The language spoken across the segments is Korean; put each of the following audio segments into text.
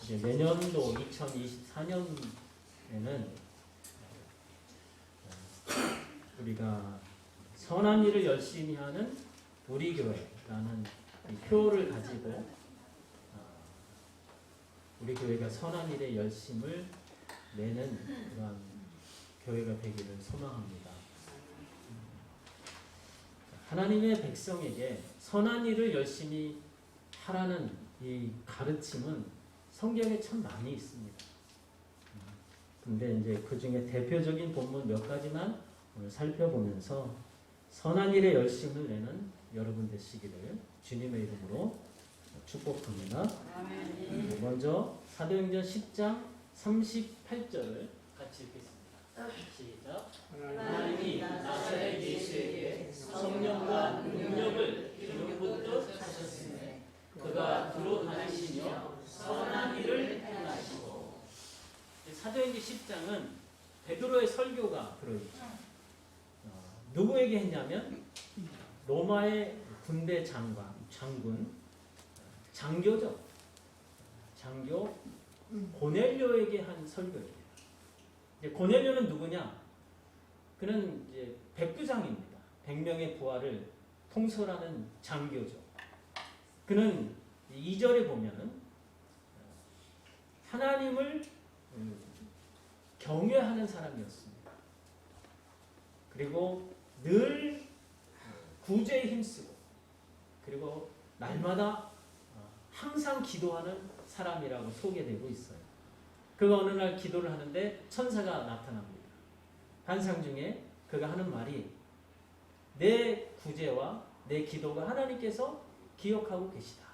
이제 내년도 2024년에는 우리가 선한 일을 열심히 하는 우리 교회라는 이 표를 가지고 우리 교회가 선한 일에 열심을 내는 그런 교회가 되기를 소망합니다. 하나님의 백성에게 선한 일을 열심히 하라는 이 가르침은 성경에 참 많이 있습니다. 근데 이제 그 중에 대표적인 본문 몇 가지만 오늘 살펴보면서 선한 일에 열심을 내는 여러분 되시기를 주님의 이름으로 축복합니다. 먼저 사도행전 10장 38절을 같이 읽겠습니다. 시작. 하나님이 나사렛 예수에게 성령과 능력을 기름붓듯 하셨으니 그가 두루 다니시며 선한 일을 행하시고. 사도행전 10장은 베드로의 설교가 들어있죠. 누구에게 했냐면 로마의 군대 장교죠. 장교 고넬료에게 한 설교입니다. 고넬료는 누구냐? 그는 이제 백부장입니다. 100명의 부하를 통솔하는 장교죠. 그는 2절에 보면은 하나님을 경외하는 사람이었습니다. 그리고 늘 구제에 힘쓰고 그리고 날마다 항상 기도하는 사람이라고 소개되고 있어요. 그가 어느 날 기도를 하는데 천사가 나타납니다. 환상 중에 그가 하는 말이 내 구제와 내 기도가 하나님께서 기억하고 계시다.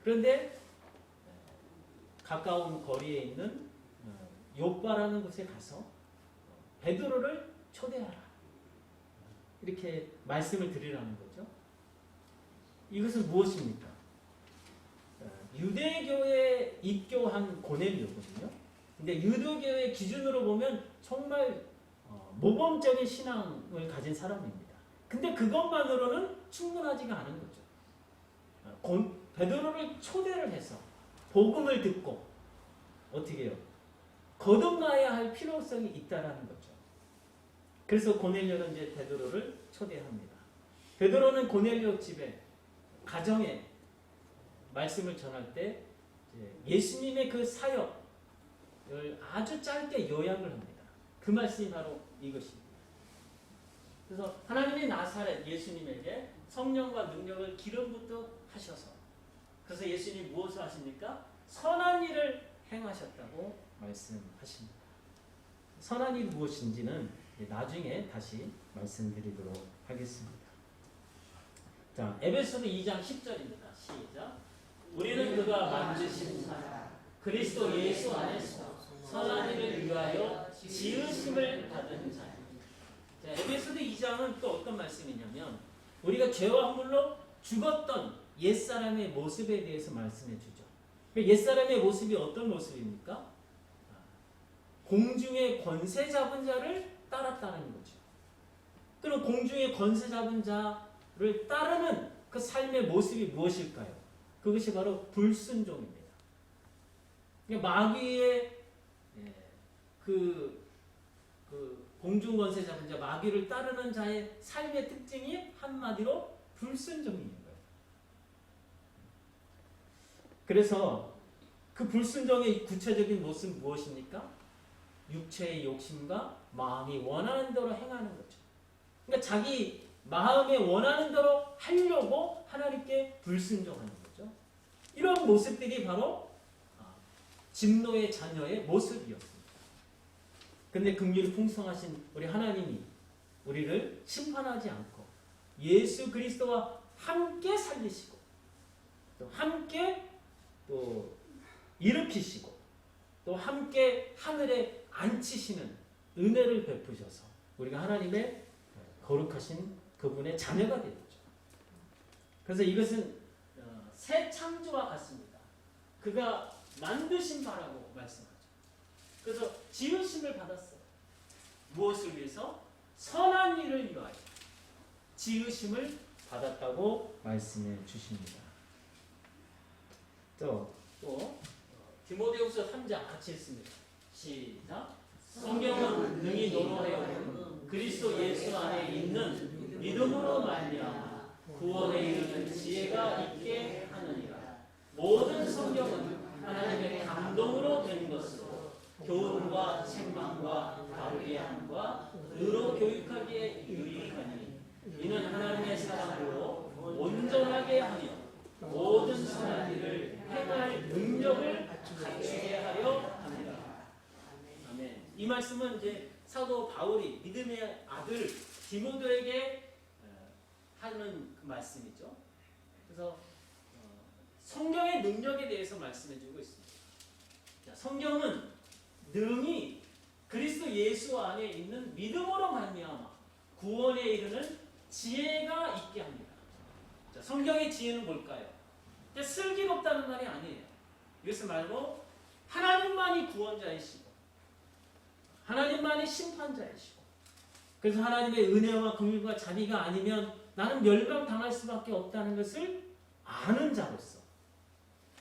그런데 가까운 거리에 있는 욥바라는 곳에 가서 베드로를 초대하라. 이렇게 말씀을 드리라는 거죠. 이것은 무엇입니까? 유대교에 입교한 고넬료거든요. 근데 유대교의 기준으로 보면 정말 모범적인 신앙을 가진 사람입니다. 근데 그것만으로는 충분하지가 않은 거죠. 베드로를 초대를 해서 복음을 듣고 어떻게 해요? 거듭나야 할 필요성이 있다라는 거죠. 그래서 고넬료는 이제 베드로를 초대합니다. 베드로는 고넬료 집에 가정에 말씀을 전할 때 예수님의 그 사역을 아주 짧게 요약을 합니다. 그 말씀이 바로 이것입니다. 그래서 하나님의 나사렛 예수님에게 성령과 능력을 기름붓듯 하셔서 그래서 예수님이 무엇을 하십니까? 선한 일을 행하셨다고 말씀하십니다. 선한 일이 무엇인지는 나중에 다시 말씀드리도록 하겠습니다. 자, 에베소서 2장 10절입니다. 시작. 우리는 그가 만드신 자 그리스도 예수 안에서 선한 일을 위하여 지으심을 받은 자입니다. 에베소서 2장은 또 어떤 말씀이냐면 우리가 죄와 허물로 죽었던 옛사람의 모습에 대해서 말씀해 주죠. 옛사람의 모습이 어떤 모습입니까? 공중의 권세 잡은 자를 따랐다는 거죠. 그럼 공중의 권세 잡은 자를 따르는 그 삶의 모습이 무엇일까요? 그것이 바로 불순종입니다. 마귀의 그 공중 권세 잡은 자, 마귀를 따르는 자의 삶의 특징이 한마디로 불순종인 거예요. 그래서 그 불순종의 구체적인 모습은 무엇입니까? 육체의 욕심과 마음이 원하는 대로 행하는 거죠. 그러니까 자기 마음에 원하는 대로 하려고 하나님께 불순종하는 거죠. 이런 모습들이 바로 진노의 자녀의 모습이었습니다. 그런데 긍휼이 풍성하신 우리 하나님이 우리를 심판하지 않고 예수 그리스도와 함께 살리시고 또 함께 또 일으키시고 또 함께 하늘에 앉히시는 은혜를 베푸셔서 우리가 하나님의 거룩하신 그분의 자녀가 되었죠. 그래서 이것은 새 창조와 같습니다. 그가 만드신 바라고 말씀하죠. 그래서 지으심을 받았어요. 무엇을 위해서? 선한 일을 위하여 지으심을 받았다고 말씀해 주십니다. 또 또 디모데후서 3장 같이 읽습니다. 시작. 성경은 능히 노로하여 그리스도 예수 안에 있는 믿음으로 말미암아 구원에 이르는 지혜가 있게 하느니라. 모든 성경은 하나님의 감동으로 된 것으로 교훈과 책망과 바르게 함과 의로 교육하기에 유익하니 이는 하나님의 사랑으로 온전하게 하며 모든 선한 일을 행할 능력을 갖추게 하려 합니다. 아멘. 이 말씀은 이제 사도 바울이 믿음의 아들 디모데에게 하는 그 말씀이죠. 그래서 성경의 능력에 대해서 말씀해주고 있습니다. 자, 성경은 능히 그리스도 예수 안에 있는 믿음으로 말미암아 구원에 이르는 지혜가 있게 합니다. 자, 성경의 지혜는 뭘까요? 슬기롭다는 말이 아니에요. 이것을 말고 하나님만이 구원자이시고 하나님만이 심판자이시고 그래서 하나님의 은혜와 긍휼과 자비가 아니면 나는 멸망당할 수밖에 없다는 것을 아는 자로서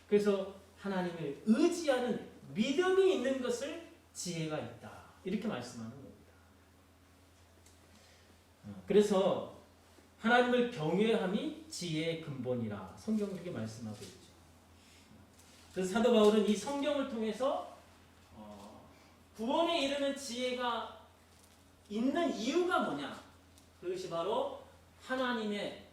그래서 하나님을 의지하는 믿음이 있는 것을 지혜가 있다. 이렇게 말씀하는 겁니다. 그래서 하나님을 경외함이 지혜의 근본이라 성경 그렇게 말씀하고 있죠. 그래서 사도 바울은 이 성경을 통해서 구원에 이르는 지혜가 있는 이유가 뭐냐? 그것이 바로 하나님의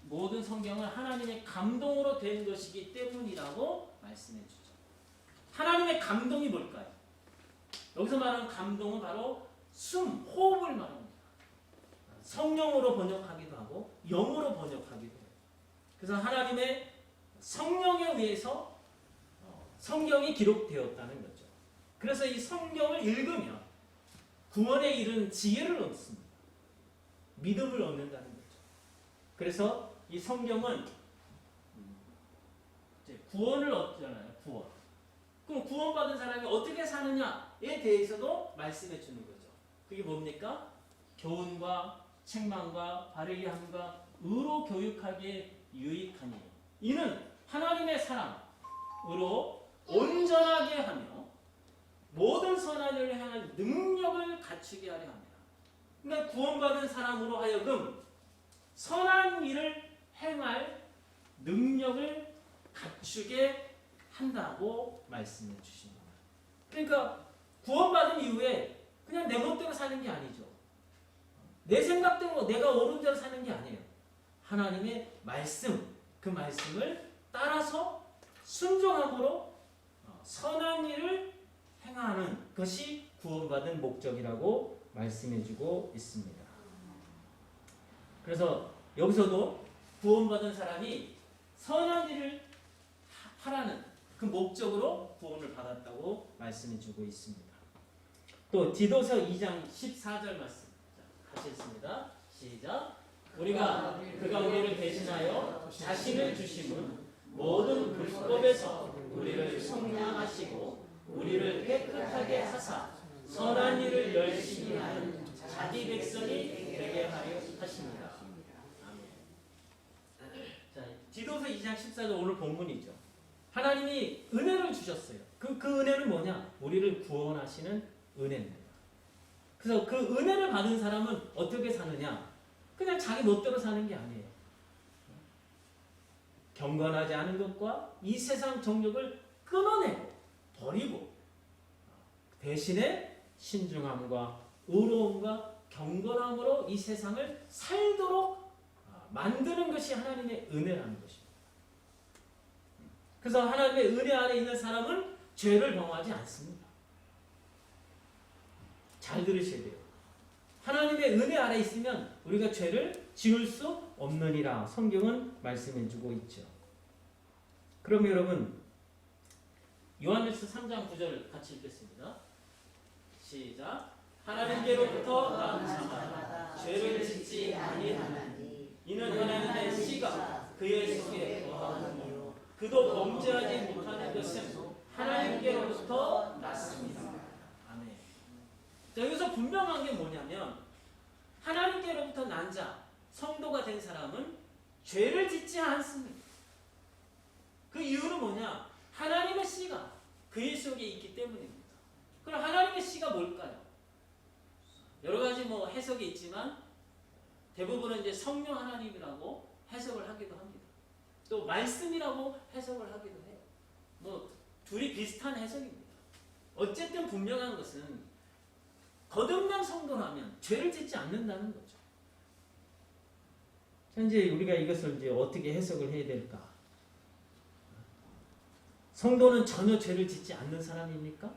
모든 성경은 하나님의 감동으로 된 것이기 때문이라고 말씀해 주죠. 하나님의 감동이 뭘까요? 여기서 말하는 감동은 바로 호흡을 말합니다. 성령으로 번역하기도 하고 영으로 번역하기도 해요. 그래서 하나님의 성령에 의해서 성경이 기록되었다는 거죠. 그래서 이 성경을 읽으면 구원에 이르는 지혜를 얻습니다. 믿음을 얻는다는 거죠. 그래서 이 성경은 이제 구원을 얻잖아요. 구원. 그럼 구원받은 사람이 어떻게 사느냐에 대해서도 말씀해 주는 거죠. 그게 뭡니까? 교훈과 책망과 바르게 함과 의로 교육하기에 유익하니 이는 하나님의 사랑으로 온전하게 하며 모든 선한 일을 행할 능력을 갖추게 하려 합니다. 그러니까 구원받은 사람으로 하여금 선한 일을 행할 능력을 갖추게 한다고 말씀해 주십니다. 그러니까 구원받은 이후에 그냥 내 멋대로 사는 게 아니죠. 내 생각대로 내가 옳은 대로 사는 게 아니에요. 하나님의 말씀, 그 말씀을 따라서 순종함으로 선한 일을 행하는 것이 구원받은 목적이라고 말씀해주고 있습니다. 그래서 여기서도 구원받은 사람이 선한 일을 하라는 그 목적으로 구원을 받았다고 말씀해주고 있습니다. 또 디도서 2장 14절 말씀 같이 읽습니다. 시작. 우리가 그가 우리를 대신하여 자신을 주심은 모든 불법에서 우리를 성량하시고 우리를 깨끗하게 하사 선한 일을 열심히 하는 자기 백성이 되게 하려 하십니다. 자, 디도서 2장 14절 오늘 본문이죠. 하나님이 은혜를 주셨어요. 그 은혜는 뭐냐? 우리를 구원하시는 은혜입니다. 그래서 그 은혜를 받은 사람은 어떻게 사느냐? 그냥 자기 멋대로 사는 게 아니에요. 경건하지 않은 것과 이 세상 정욕을 끊어내고 버리고 대신에 신중함과 의로움과 경건함으로 이 세상을 살도록 만드는 것이 하나님의 은혜라는 것입니다. 그래서 하나님의 은혜 안에 있는 사람은 죄를 범하지 않습니다. 잘 들으셔야 돼요. 하나님의 은혜 안에 있으면 우리가 죄를 지을 수 없느니라 성경은 말씀해주고 있죠. 그럼 여러분 요한일서 3장 9절 같이 읽겠습니다. 시작. 하나님께로부터 난 자마다 죄를 짓지 아니하나니 이는 하나님의 씨가 그의 속에 거하느니요 그도 범죄하지 못하는 것은 하나님께로부터 났습니다. 아멘. 자, 여기서 분명한 게 뭐냐면 하나님께로부터 난 자, 성도가 된 사람은 죄를 짓지 않습니다. 그 이유는 뭐냐? 하나님의 씨가 그의 속에 있기 때문입니다. 그럼 하나님의 씨가 뭘까요? 여러 가지 뭐 해석이 있지만 대부분은 이제 성령 하나님이라고 해석을 하기도 합니다. 또 말씀이라고 해석을 하기도 해요. 뭐 둘이 비슷한 해석입니다. 어쨌든 분명한 것은 거듭난 성도라면 죄를 짓지 않는다는 거죠. 현재 우리가 이것을 이제 어떻게 해석을 해야 될까? 성도는 전혀 죄를 짓지 않는 사람입니까?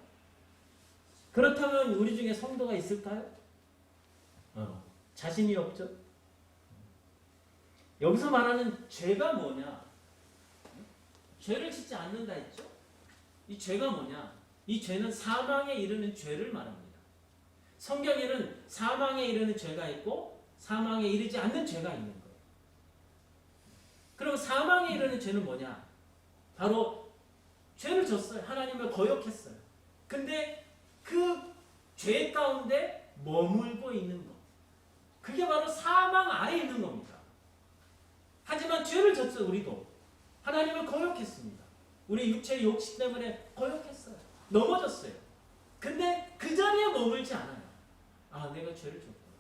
그렇다면 우리 중에 성도가 있을까요? 자신이 없죠. 여기서 말하는 죄가 뭐냐? 죄를 짓지 않는다 했죠? 이 죄가 뭐냐? 이 죄는 사망에 이르는 죄를 말합니다. 성경에는 사망에 이르는 죄가 있고 사망에 이르지 않는 죄가 있는 거예요. 그럼 사망에 이르는 죄는 뭐냐? 바로 죄를 졌어요. 하나님을 거역했어요. 근데 그 죄 가운데 머물고 있는 것. 그게 바로 사망 아래에 있는 겁니다. 하지만 죄를 졌어요. 우리도. 하나님을 거역했습니다. 우리 육체의 욕심 때문에 거역했어요. 넘어졌어요. 근데 그 자리에 머물지 않아요. 아, 내가 죄를 졌구나.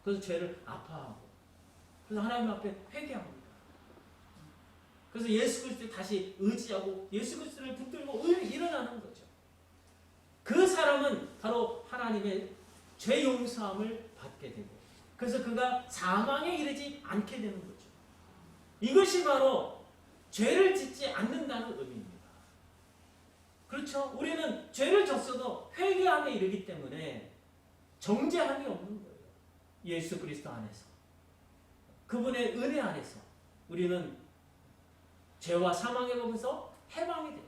그래서 죄를 아파하고 그래서 하나님 앞에 회개합니다. 그래서 예수 그리스도를 다시 의지하고 예수 그리스도를 붙들고 일어나는 거죠. 그 사람은 바로 하나님의 죄 용서함을 받게 되고 그래서 그가 사망에 이르지 않게 되는 거죠. 이것이 바로 죄를 짓지 않는다는 의미입니다. 그렇죠? 우리는 죄를 졌어도 회개함에 이르기 때문에 정죄함이 없는 거예요. 예수 그리스도 안에서. 그분의 은혜 안에서 우리는 죄와 사망에로부터 해방이 되고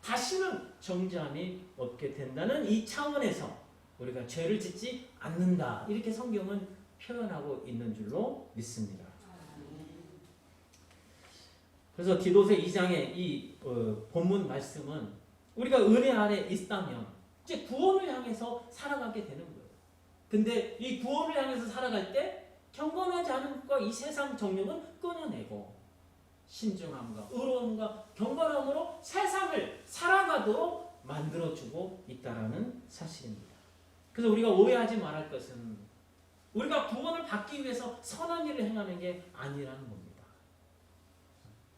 다시는 정죄함이 없게 된다는 이 차원에서 우리가 죄를 짓지 않는다. 이렇게 성경은 표현하고 있는 줄로 믿습니다. 그래서 디도서 2장의 이 본문 말씀은 우리가 은혜 아래 있다면 이제 구원을 향해서 살아가게 되는 거예요. 근데 이 구원을 향해서 살아갈 때 경건하지 않은 것과 이 세상 정욕은 끊어내고 신중함과 의로움과 경건함으로 세상을 살아가도록 만들어주고 있다는 사실입니다. 그래서 우리가 오해하지 말할 것은 우리가 구원을 받기 위해서 선한 일을 행하는 게 아니라는 겁니다.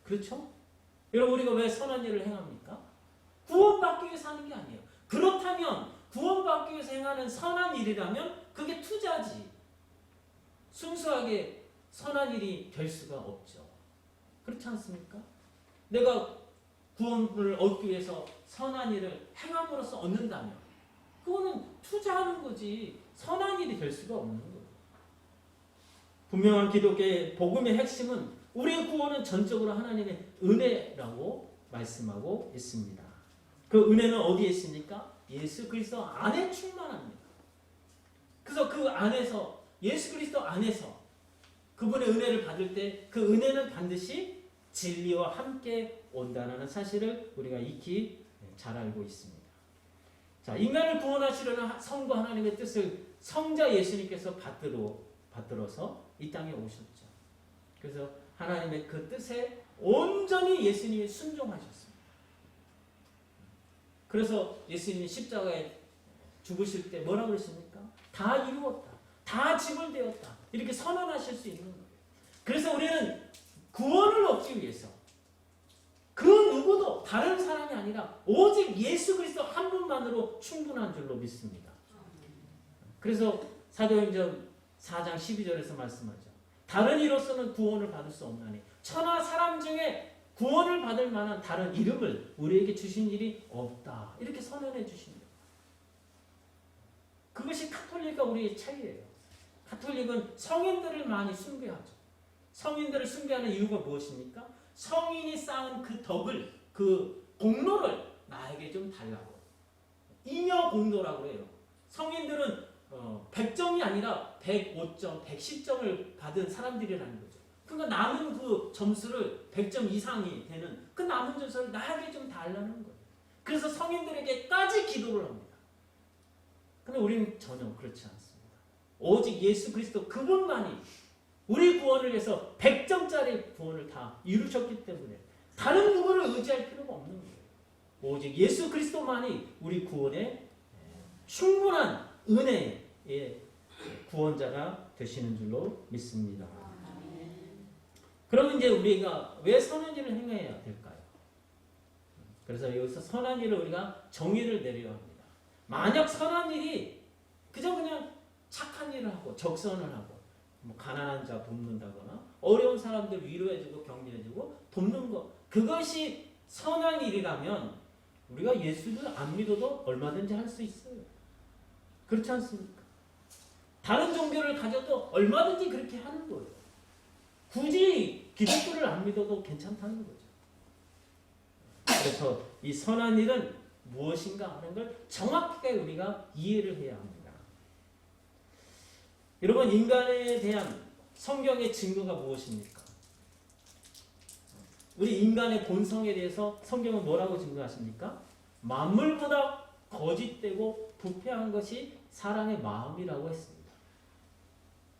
그렇죠? 여러분 우리가 왜 선한 일을 행합니까? 구원받기 위해서 하는 게 아니에요. 그렇다면 구원받기 위해서 행하는 선한 일이라면 그게 투자지. 순수하게 선한 일이 될 수가 없죠. 그렇지 않습니까? 내가 구원을 얻기 위해서 선한 일을 행함으로써 얻는다면 그거는 투자하는 거지 선한 일이 될 수가 없는 거예요. 분명한 기독교의 복음의 핵심은 우리의 구원은 전적으로 하나님의 은혜라고 말씀하고 있습니다. 그 은혜는 어디에 있습니까? 예수 그리스도 안에 충만합니다. 그래서 그 안에서 예수 그리스도 안에서 그분의 은혜를 받을 때 그 은혜는 반드시 진리와 함께 온다는 사실을 우리가 익히 잘 알고 있습니다. 자, 인간을 구원하시려는 성부 하나님의 뜻을 성자 예수님께서 받들어서 이 땅에 오셨죠. 그래서 하나님의 그 뜻에 온전히 예수님이 순종하셨습니다. 그래서 예수님이 십자가에 죽으실 때 뭐라고 그러십니까? 다 이루었다. 다 지불되었다. 이렇게 선언하실 수 있는 거예요. 그래서 우리는 구원을 얻기 위해서 그 누구도 다른 사람이 아니라 오직 예수 그리스도 한 분만으로 충분한 줄로 믿습니다. 그래서 사도행전 4장 12절에서 말씀하죠. 다른 이로서는 구원을 받을 수 없나니 천하 사람 중에 구원을 받을 만한 다른 이름을 우리에게 주신 일이 없다. 이렇게 선언해 주십니다. 그것이 가톨릭과 우리의 차이예요. 가톨릭은 성인들을 많이 숭배하죠. 성인들을 숭배하는 이유가 무엇입니까? 성인이 쌓은 그 덕을, 그 공로를 나에게 좀 달라고. 잉여 공로라고 해요. 성인들은 100점이 아니라 105점, 110점을 받은 사람들이라는 거죠. 그러니까 남은 그 점수를 100점 이상이 되는 그 남은 점수를 나에게 좀 달라는 거예요. 그래서 성인들에게까지 기도를 합니다. 근데 우리는 전혀 그렇지 않습니다. 오직 예수 그리스도 그분만이 우리 구원을 위해서 100점짜리 구원을 다 이루셨기 때문에 다른 누구를 의지할 필요가 없는 거예요. 오직 예수 그리스도만이 우리 구원의 충분한 은혜의 구원자가 되시는 줄로 믿습니다. 그러면 이제 우리가 왜 선한 일을 행해야 될까요? 그래서 여기서 선한 일을 우리가 정의를 내려야 합니다. 만약 선한 일이 그냥 착한 일을 하고 적선을 하고 뭐 가난한 자 돕는다거나 어려운 사람들 위로해주고 격려해주고 돕는 것, 그것이 선한 일이라면 우리가 예수를 안 믿어도 얼마든지 할 수 있어요. 그렇지 않습니까? 다른 종교를 가져도 얼마든지 그렇게 하는 거예요. 굳이 기독교를 안 믿어도 괜찮다는 거죠. 그래서 이 선한 일은 무엇인가 하는 걸 정확하게 우리가 이해를 해야 합니다. 여러분, 인간에 대한 성경의 증거가 무엇입니까? 우리 인간의 본성에 대해서 성경은 뭐라고 증거하십니까? 만물보다 거짓되고 부패한 것이 사람의 마음이라고 했습니다.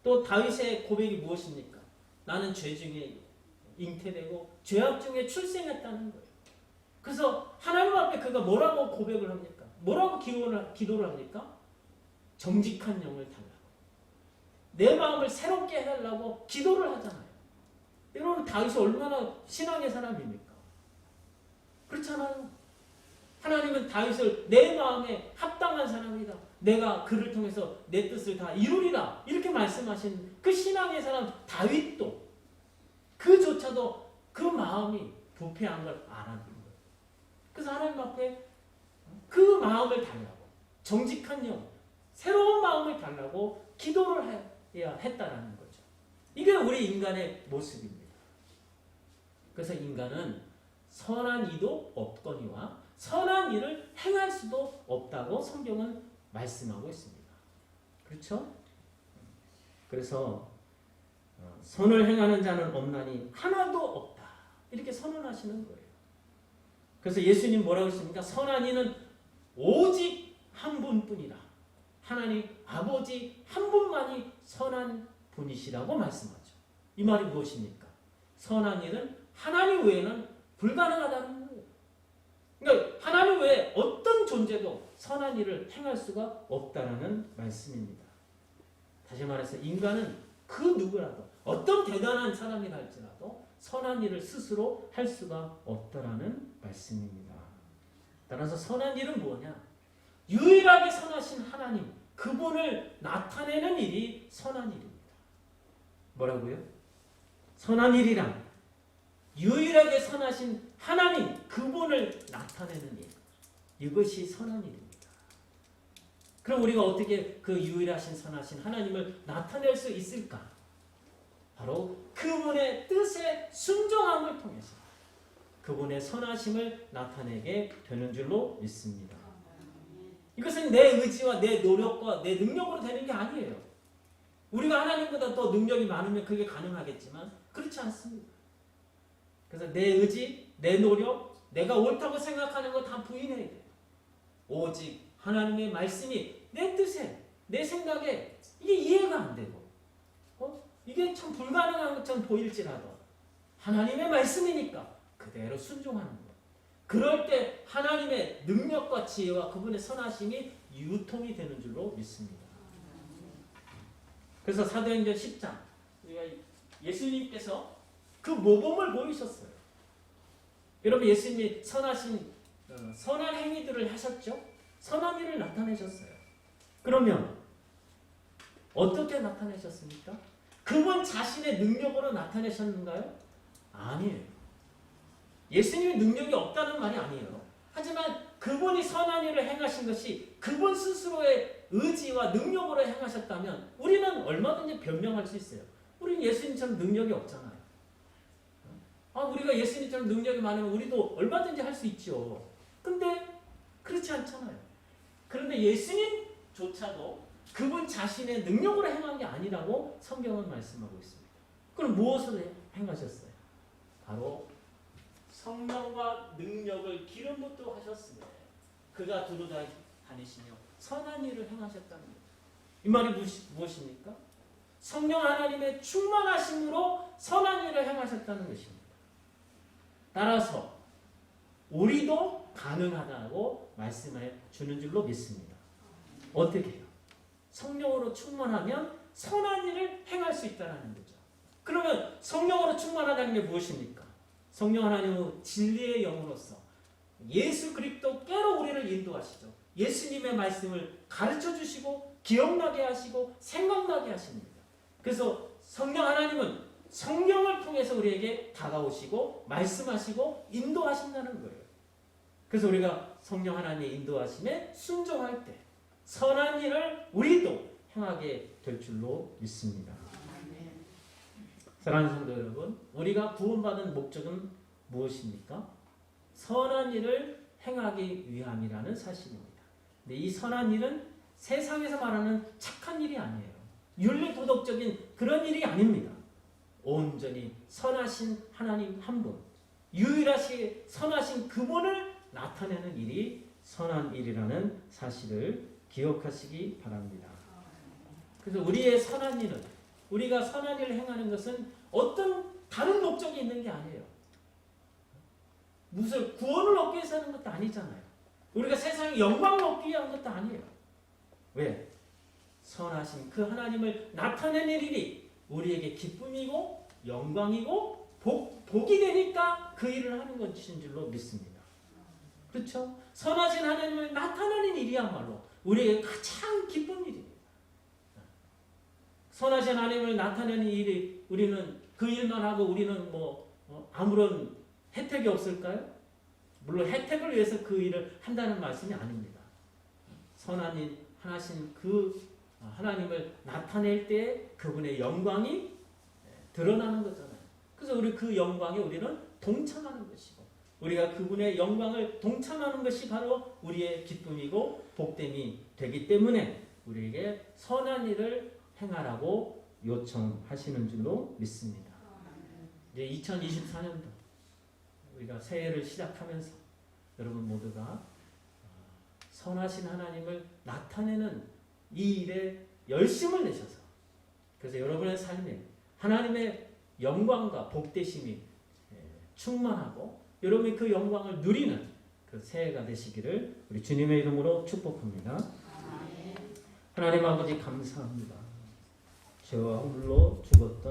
또 다윗의 고백이 무엇입니까? 나는 죄 중에 잉태되고 죄악 중에 출생했다는 거예요. 그래서 하나님 앞에 그가 뭐라고 고백을 합니까? 뭐라고 기도를 합니까? 정직한 영을 달라고. 내 마음을 새롭게 해달라고 기도를 하잖아요. 여러분, 다윗이 얼마나 신앙의 사람입니까? 그렇잖아요. 하나님은 다윗을 내 마음에 합당한 사람이다. 내가 그를 통해서 내 뜻을 다 이루리라. 이렇게 말씀하신 그 신앙의 사람 다윗도 그조차도 그 마음이 부패한 걸 알았는 거예요. 그래서 하나님 앞에 그 마음을 달라고, 정직한 영, 새로운 마음을 달라고 기도를 해야 했다라는 거죠. 이게 우리 인간의 모습입니다. 그래서 인간은 선한 이도 없거니와 선한 일을 행할 수도 없다고 성경은 말씀하고 있습니다. 그렇죠? 그래서 선을 행하는 자는 없나니 하나도 없다. 이렇게 선언하시는 거예요. 그래서 예수님 뭐라고 했습니까? 선한 이는 오직 한 분뿐이라. 하나님 아버지 한 분만이 선한 분이시라고 말씀하죠. 이 말이 무엇입니까? 선한 일은 하나님 외에는 불가능하다는 거예요. 그러니까 하나님 외에 어떤 존재도 선한 일을 행할 수가 없다는 말씀입니다. 다시 말해서 인간은 그 누구라도 어떤 대단한 사람이라 할지라도 선한 일을 스스로 할 수가 없다라는 말씀입니다. 따라서 선한 일은 뭐냐? 유일하게 선하신 하나님, 그분을 나타내는 일이 선한 일입니다. 뭐라고요? 선한 일이란 유일하게 선하신 하나님, 그분을 나타내는 일. 이것이 선한 일입니다. 그럼 우리가 어떻게 그 유일하신 선하신 하나님을 나타낼 수 있을까? 바로 그분의 뜻에 순종함을 통해서 그분의 선하심을 나타내게 되는 줄로 믿습니다. 이것은 내 의지와 내 노력과 내 능력으로 되는 게 아니에요. 우리가 하나님보다 더 능력이 많으면 그게 가능하겠지만 그렇지 않습니다. 그래서 내 의지, 내 노력, 내가 옳다고 생각하는 거 다 부인해야 돼요. 오직 하나님의 말씀이 내 뜻에, 내 생각에 이게 이해가 안 되고 이게 참 불가능한 것처럼 보일지라도 하나님의 말씀이니까 그대로 순종하는 것. 그럴 때 하나님의 능력과 지혜와 그분의 선하심이 유통이 되는 줄로 믿습니다. 그래서 사도행전 10장 예수님께서 그 모범을 보이셨어요. 여러분, 예수님이 선하신 선한 행위들을 하셨죠? 선한 일을 나타내셨어요. 그러면 어떻게 나타내셨습니까? 그분 자신의 능력으로 나타내셨는가요? 아니에요. 예수님의 능력이 없다는 말이 아니에요. 하지만 그분이 선한 일을 행하신 것이 그분 스스로의 의지와 능력으로 행하셨다면 우리는 얼마든지 변명할 수 있어요. 우리는 예수님처럼 능력이 없잖아요. 우리가 예수님처럼 능력이 많으면 우리도 얼마든지 할 수 있죠. 근데 그렇지 않잖아요. 그런데 예수님조차도 그분 자신의 능력으로 행한 게 아니라고 성경은 말씀하고 있습니다. 그럼 무엇으로 행하셨어요? 바로 성령과 능력을 기름 붓도록 하셨으며 그가 두루 다니시며 선한 일을 행하셨다는 거예요. 이 말이 무엇입니까? 성령 하나님의 충만하심으로 선한 일을 행하셨다는 것입니다. 따라서 우리도 가능하다고 말씀해 주는 줄로 믿습니다. 어떻게 해요? 성령으로 충만하면 선한 일을 행할 수 있다는 거죠. 그러면 성령으로 충만하다는 게 무엇입니까? 성령 하나님은 진리의 영으로서 예수 그리스도께로 우리를 인도하시죠. 예수님의 말씀을 가르쳐 주시고 기억나게 하시고 생각나게 하십니다. 그래서 성령 하나님은 성령을 통해서 우리에게 다가오시고 말씀하시고 인도하신다는 거예요. 그래서 우리가 성령 하나님의 인도하심에 순종할 때 선한 일을 우리도 행하게 될 줄로 믿습니다. 사랑하는 성도 여러분, 우리가 구원받은 목적은 무엇입니까? 선한 일을 행하기 위함이라는 사실입니다. 근데 이 선한 일은 세상에서 말하는 착한 일이 아니에요. 윤리 도덕적인 그런 일이 아닙니다. 온전히 선하신 하나님 한 분, 유일하신 선하신 그분을 나타내는 일이 선한 일이라는 사실을 기억하시기 바랍니다. 그래서 우리의 선한 일은, 우리가 선한 일을 행하는 것은 어떤 다른 목적이 있는 게 아니에요. 무슨 구원을 얻기 위해서 하는 것도 아니잖아요. 우리가 세상에 영광을 얻기 위한 것도 아니에요. 왜? 선하신 그 하나님을 나타내는 일이 우리에게 기쁨이고 영광이고 복이 되니까 그 일을 하는 것인 줄로 믿습니다. 그렇죠? 선하신 하나님을 나타내는 일이야말로 우리에게 가장 기쁜 일입니다. 선하신 하나님을 나타내는 일이 우리는 그 일만 하고 우리는 아무런 혜택이 없을까요? 물론 혜택을 위해서 그 일을 한다는 말씀이 아닙니다. 선한 일 하신 그 하나님을 나타낼 때 그분의 영광이 드러나는 거잖아요. 그래서 우리 그 영광에 우리는 동참하는 것이고 우리가 그분의 영광을 동참하는 것이 바로 우리의 기쁨이고 복됨이 되기 때문에 우리에게 선한 일을 행하라고 요청하시는 줄로 믿습니다. 이제 2024년도 우리가 새해를 시작하면서 여러분 모두가 선하신 하나님을 나타내는 이 일에 열심을 내셔서 그래서 여러분의 삶에 하나님의 영광과 복되심이 충만하고 여러분이 그 영광을 누리는 그 새해가 되시기를 우리 주님의 이름으로 축복합니다. 하나님 아버지 감사합니다. 죄와 홀로 죽었던